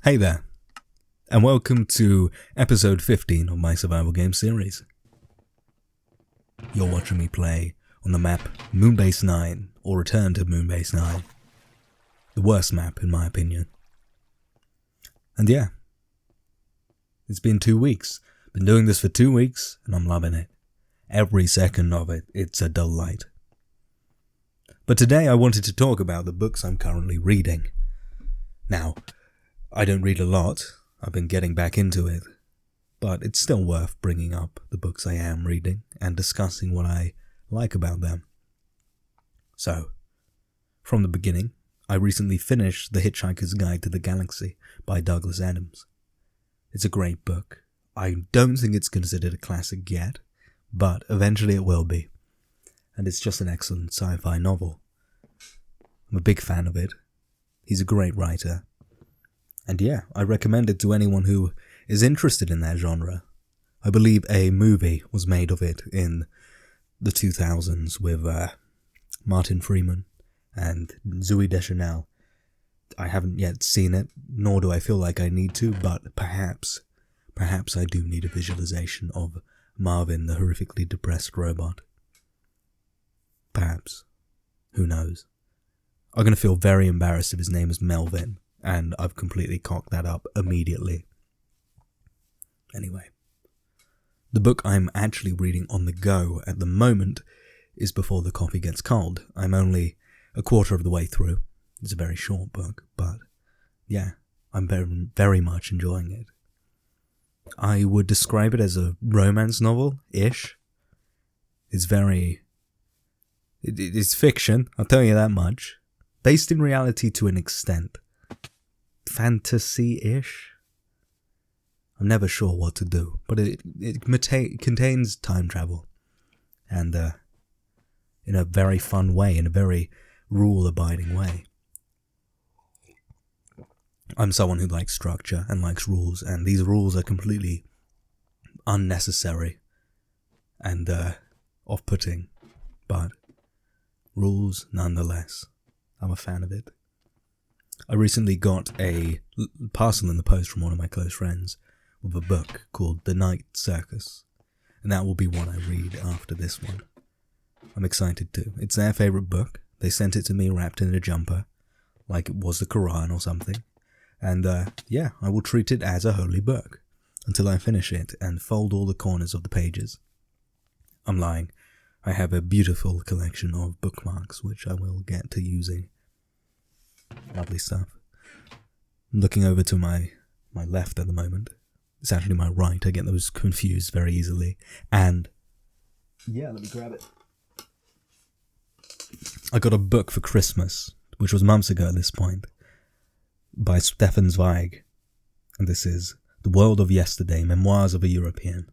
Hey there, and welcome to episode 15 of my survival game series. You're watching me play on the map Moonbase 9, or Return to Moonbase 9. The worst map in my opinion. And yeah, it's been 2 weeks. Been doing this for 2 weeks, and I'm loving it. Every second of it, it's a delight. But today I wanted to talk about the books I'm currently reading. Now, I don't read a lot, I've been getting back into it, but it's still worth bringing up the books I am reading and discussing what I like about them. So, from the beginning, I recently finished The Hitchhiker's Guide to the Galaxy by Douglas Adams. It's a great book. I don't think it's considered a classic yet, but eventually it will be. And it's just an excellent sci-fi novel. I'm a big fan of it. He's a great writer. And yeah, I recommend it to anyone who is interested in that genre. I believe a movie was made of it in the 2000s with Martin Freeman and Zooey Deschanel. I haven't yet seen it, nor do I feel like I need to, but perhaps I do need a visualization of Marvin, the horrifically depressed robot. Perhaps. Who knows? I'm going to feel very embarrassed if his name is Melvin. And I've completely cocked that up immediately. Anyway, the book I'm actually reading on the go at the moment is Before the Coffee Gets Cold. I'm only a quarter of the way through. It's a very short book, but yeah, I'm very, very much enjoying it. I would describe it as a romance novel-ish. It's it's fiction, I'll tell you that much. Based in reality to an extent. Fantasy-ish? I'm never sure what to do, but it contains time travel, and in a very fun way, in a very rule-abiding way. I'm someone who likes structure and likes rules, and these rules are completely unnecessary and off-putting, but rules nonetheless. I'm a fan of it. I recently got a parcel in the post from one of my close friends with a book called The Night Circus, and that will be one I read after this one. I'm excited too. It's their favourite book. They sent it to me wrapped in a jumper, like it was the Quran or something, and yeah, I will treat it as a holy book until I finish it and fold all the corners of the pages. I'm lying. I have a beautiful collection of bookmarks which I will get to using. Lovely stuff. I'm looking over to my left at the moment. It's actually my right. I get those confused very easily. And yeah, let me grab it. I got a book for Christmas, which was months ago at this point, by Stefan Zweig. And this is The World of Yesterday, Memoirs of a European.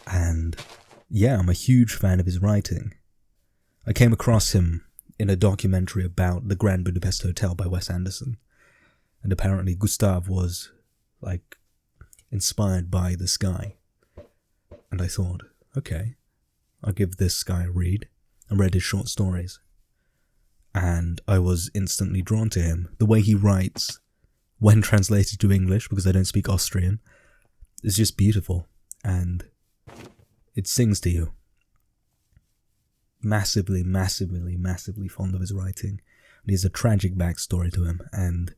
And yeah, I'm a huge fan of his writing. I came across him in a documentary about the Grand Budapest Hotel by Wes Anderson. And apparently Gustav was, inspired by this guy. And I thought, okay, I'll give this guy a read. I read his short stories. And I was instantly drawn to him. The way he writes, when translated to English, because I don't speak Austrian, is just beautiful. And it sings to you. Massively fond of his writing. And he has a tragic backstory to him, and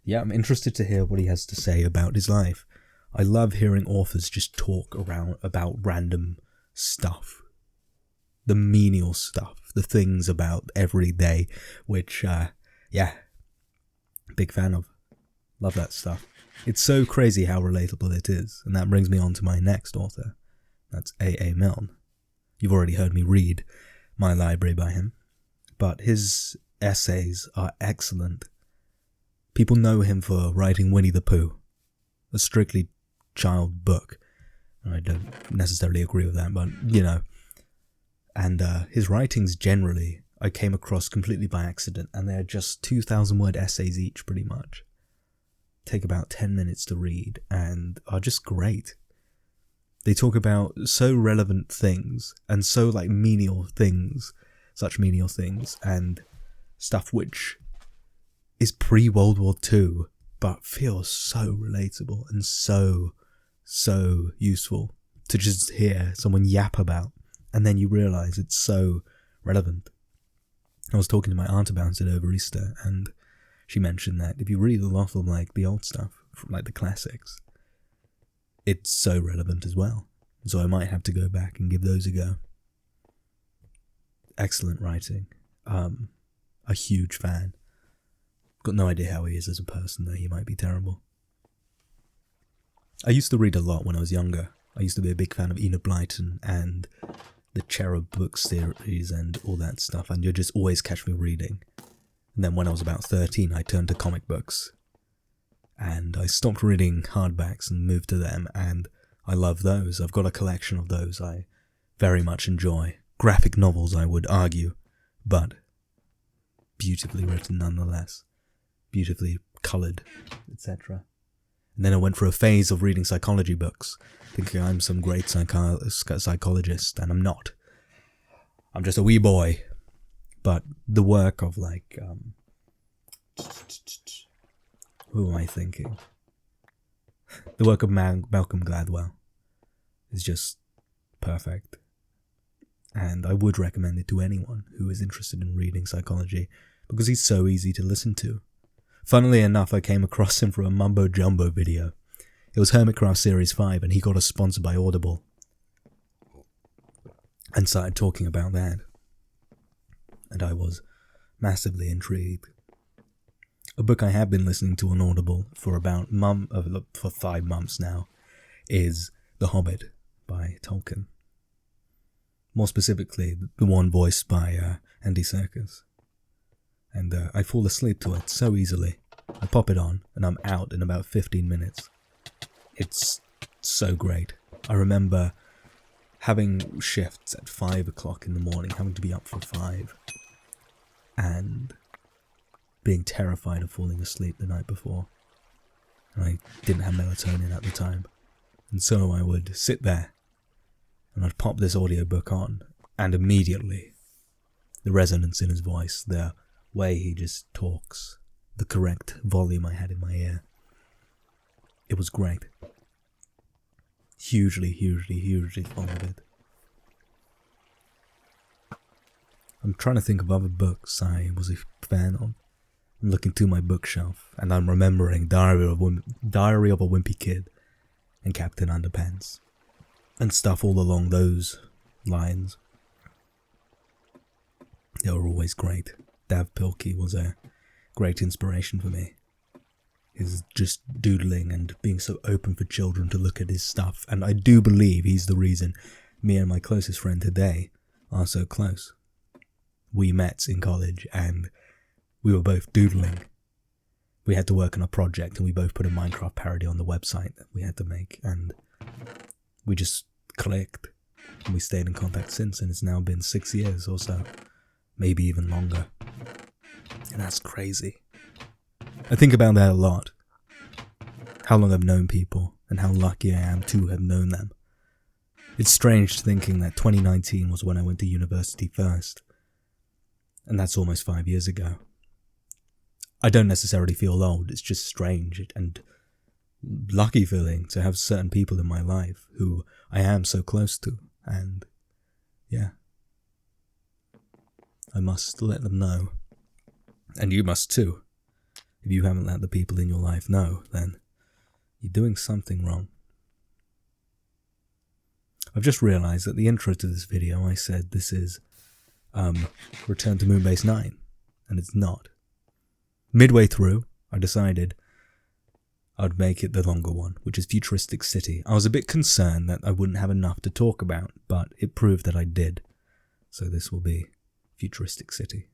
yeah, I'm interested to hear what he has to say about his life. I love hearing authors just talk about random stuff. The menial stuff, the things about every day, which, yeah, big fan of. Love that stuff. It's so crazy how relatable it is, and that brings me on to my next author. That's A.A. Milne. You've already heard me read my library by him, but his essays are excellent. People know him for writing Winnie the Pooh, a strictly child book. I don't necessarily agree with that, but, you know. And his writings generally, I came across completely by accident, and they're just 2,000-word essays each, pretty much. Take about 10 minutes to read, and are just great. They talk about so relevant things, and so menial things, such menial things, and stuff which is pre-World War II, but feels so relatable and so useful to just hear someone yap about, and then you realise it's so relevant. I was talking to my aunt about it over Easter, and she mentioned that if you read a lot of like the old stuff, from like the classics, it's so relevant as well. So I might have to go back and give those a go. Excellent writing. A huge fan. Got no idea how he is as a person, though. He might be terrible. I used to read a lot when I was younger. I used to be a big fan of Enid Blyton and the Cherub book series and all that stuff, and you'd just always catch me reading. And then when I was about 13, I turned to comic books. And I stopped reading hardbacks and moved to them, and I love those. I've got a collection of those I very much enjoy. Graphic novels, I would argue, but beautifully written nonetheless. Beautifully coloured, etc. And then I went for a phase of reading psychology books, thinking I'm some great psychologist, and I'm not. I'm just a wee boy. But the work of like, who am I thinking? The work of Malcolm Gladwell is just perfect. And I would recommend it to anyone who is interested in reading psychology, because he's so easy to listen to. Funnily enough, I came across him through a Mumbo Jumbo video. It was Hermitcraft Series 5, and he got us sponsored by Audible. And started talking about that. And I was massively intrigued. A book I have been listening to on Audible for about 5 months now is The Hobbit by Tolkien. More specifically, the one voiced by Andy Serkis. And I fall asleep to it so easily. I pop it on, and I'm out in about 15 minutes. It's so great. I remember having shifts at 5 o'clock in the morning, having to be up for 5, and being terrified of falling asleep the night before. And I didn't have melatonin at the time. And so I would sit there, and I'd pop this audiobook on, and immediately, the resonance in his voice, the way he just talks, the correct volume I had in my ear, it was great. Hugely fond of it. I'm trying to think of other books I was a fan of. I'm looking through my bookshelf, and I'm remembering Diary of a Wimpy Kid and Captain Underpants, and stuff all along those lines. They were always great. Dav Pilkey was a great inspiration for me. His just doodling and being so open for children to look at his stuff, and I do believe he's the reason me and my closest friend today are so close. We met in college, and we were both doodling. We had to work on a project, and we both put a Minecraft parody on the website that we had to make, and we just clicked, and we stayed in contact since, and it's now been 6 years or so, maybe even longer. And that's crazy. I think about that a lot. How long I've known people, and how lucky I am to have known them. It's strange thinking that 2019 was when I went to university first, and that's almost 5 years ago. I don't necessarily feel old, it's just strange and lucky feeling to have certain people in my life who I am so close to, and yeah. I must let them know. And you must too. If you haven't let the people in your life know, then you're doing something wrong. I've just realised that the intro to this video I said this is Return to Moonbase 9, and it's not. Midway through, I decided I'd make it the longer one, which is Futuristic City. I was a bit concerned that I wouldn't have enough to talk about, but it proved that I did. So this will be Futuristic City.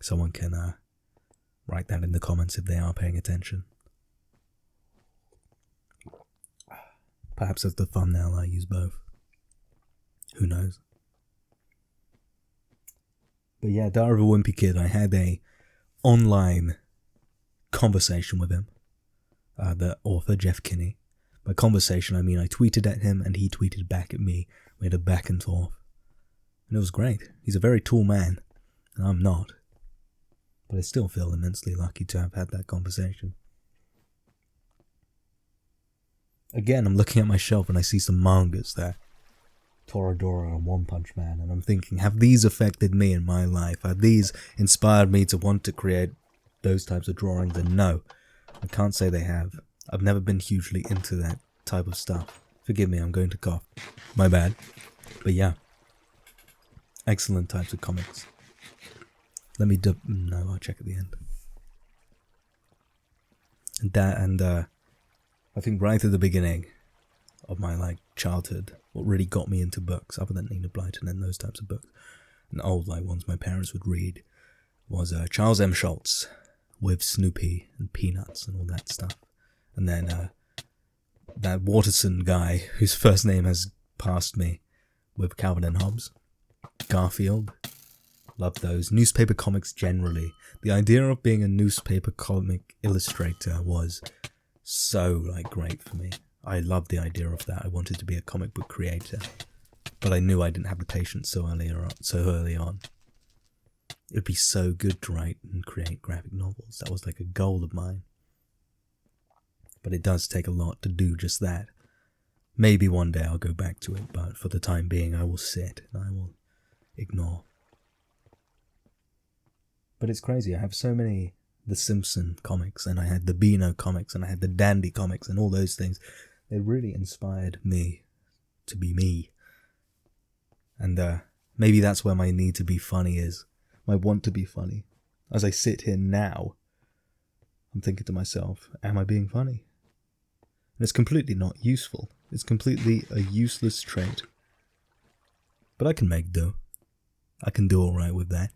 Someone can write that in the comments if they are paying attention. Perhaps as the thumbnail I use both. Who knows? But yeah, Diary of a Wimpy Kid, I had a online conversation with him. The author, Jeff Kinney. By conversation, I mean I tweeted at him and he tweeted back at me. We had a back and forth. And it was great. He's a very tall man, and I'm not. But I still feel immensely lucky to have had that conversation. again, I'm looking at my shelf and I see some mangas there. Toradora and One Punch Man, and I'm thinking, have these affected me in my life? Have these inspired me to want to create those types of drawings? And no, I can't say they have. I've never been hugely into that type of stuff. Forgive me, I'm going to cough. My bad. But yeah, excellent types of comics. Let me no, I'll check at the end. And I think right at the beginning of my childhood, what really got me into books, other than Enid Blyton and those types of books, and old ones my parents would read, was Charles M. Schulz with Snoopy and Peanuts and all that stuff. And then that Watterson guy whose first name has passed me with Calvin and Hobbes. Garfield. Love those. Newspaper comics generally. The idea of being a newspaper comic illustrator was so great for me. I loved the idea of that. I wanted to be a comic book creator. But I knew I didn't have the patience so early on. It would be so good to write and create graphic novels. That was like a goal of mine. But it does take a lot to do just that. Maybe one day I'll go back to it, but for the time being I will sit and I will ignore. But it's crazy, I have so many The Simpson comics, and I had the Beano comics, and I had the Dandy comics, and all those things. They really inspired me to be me. And maybe that's where my need to be funny is. My want to be funny. As I sit here now, I'm thinking to myself, am I being funny? And it's completely not useful. It's completely a useless trait. But I can make do. I can do alright with that.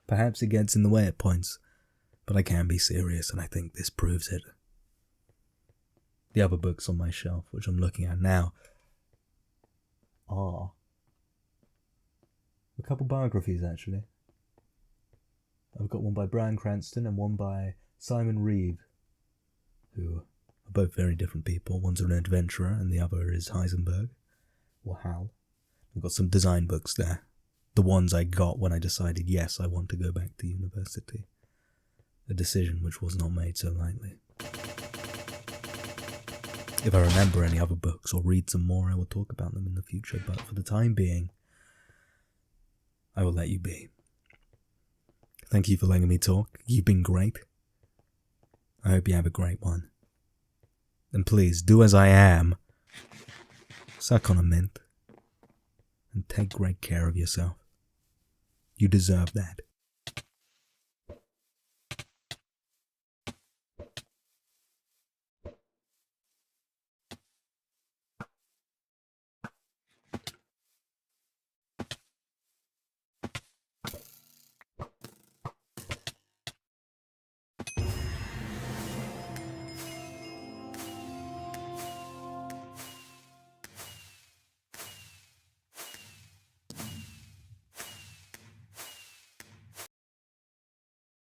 Perhaps it gets in the way at points, but I can be serious, and I think this proves it. The other books on my shelf, which I'm looking at now, are a couple biographies, actually. I've got one by Bryan Cranston and one by Simon Reeve, who are both very different people. One's an adventurer and the other is Heisenberg, or Hal. I've got some design books there. The ones I got when I decided, yes, I want to go back to university. A decision which was not made so lightly. If I remember any other books or read some more, I will talk about them in the future, but for the time being, I will let you be. Thank you for letting me talk. You've been great. I hope you have a great one. And please, do as I am. Suck on a mint. And take great care of yourself. You deserve that.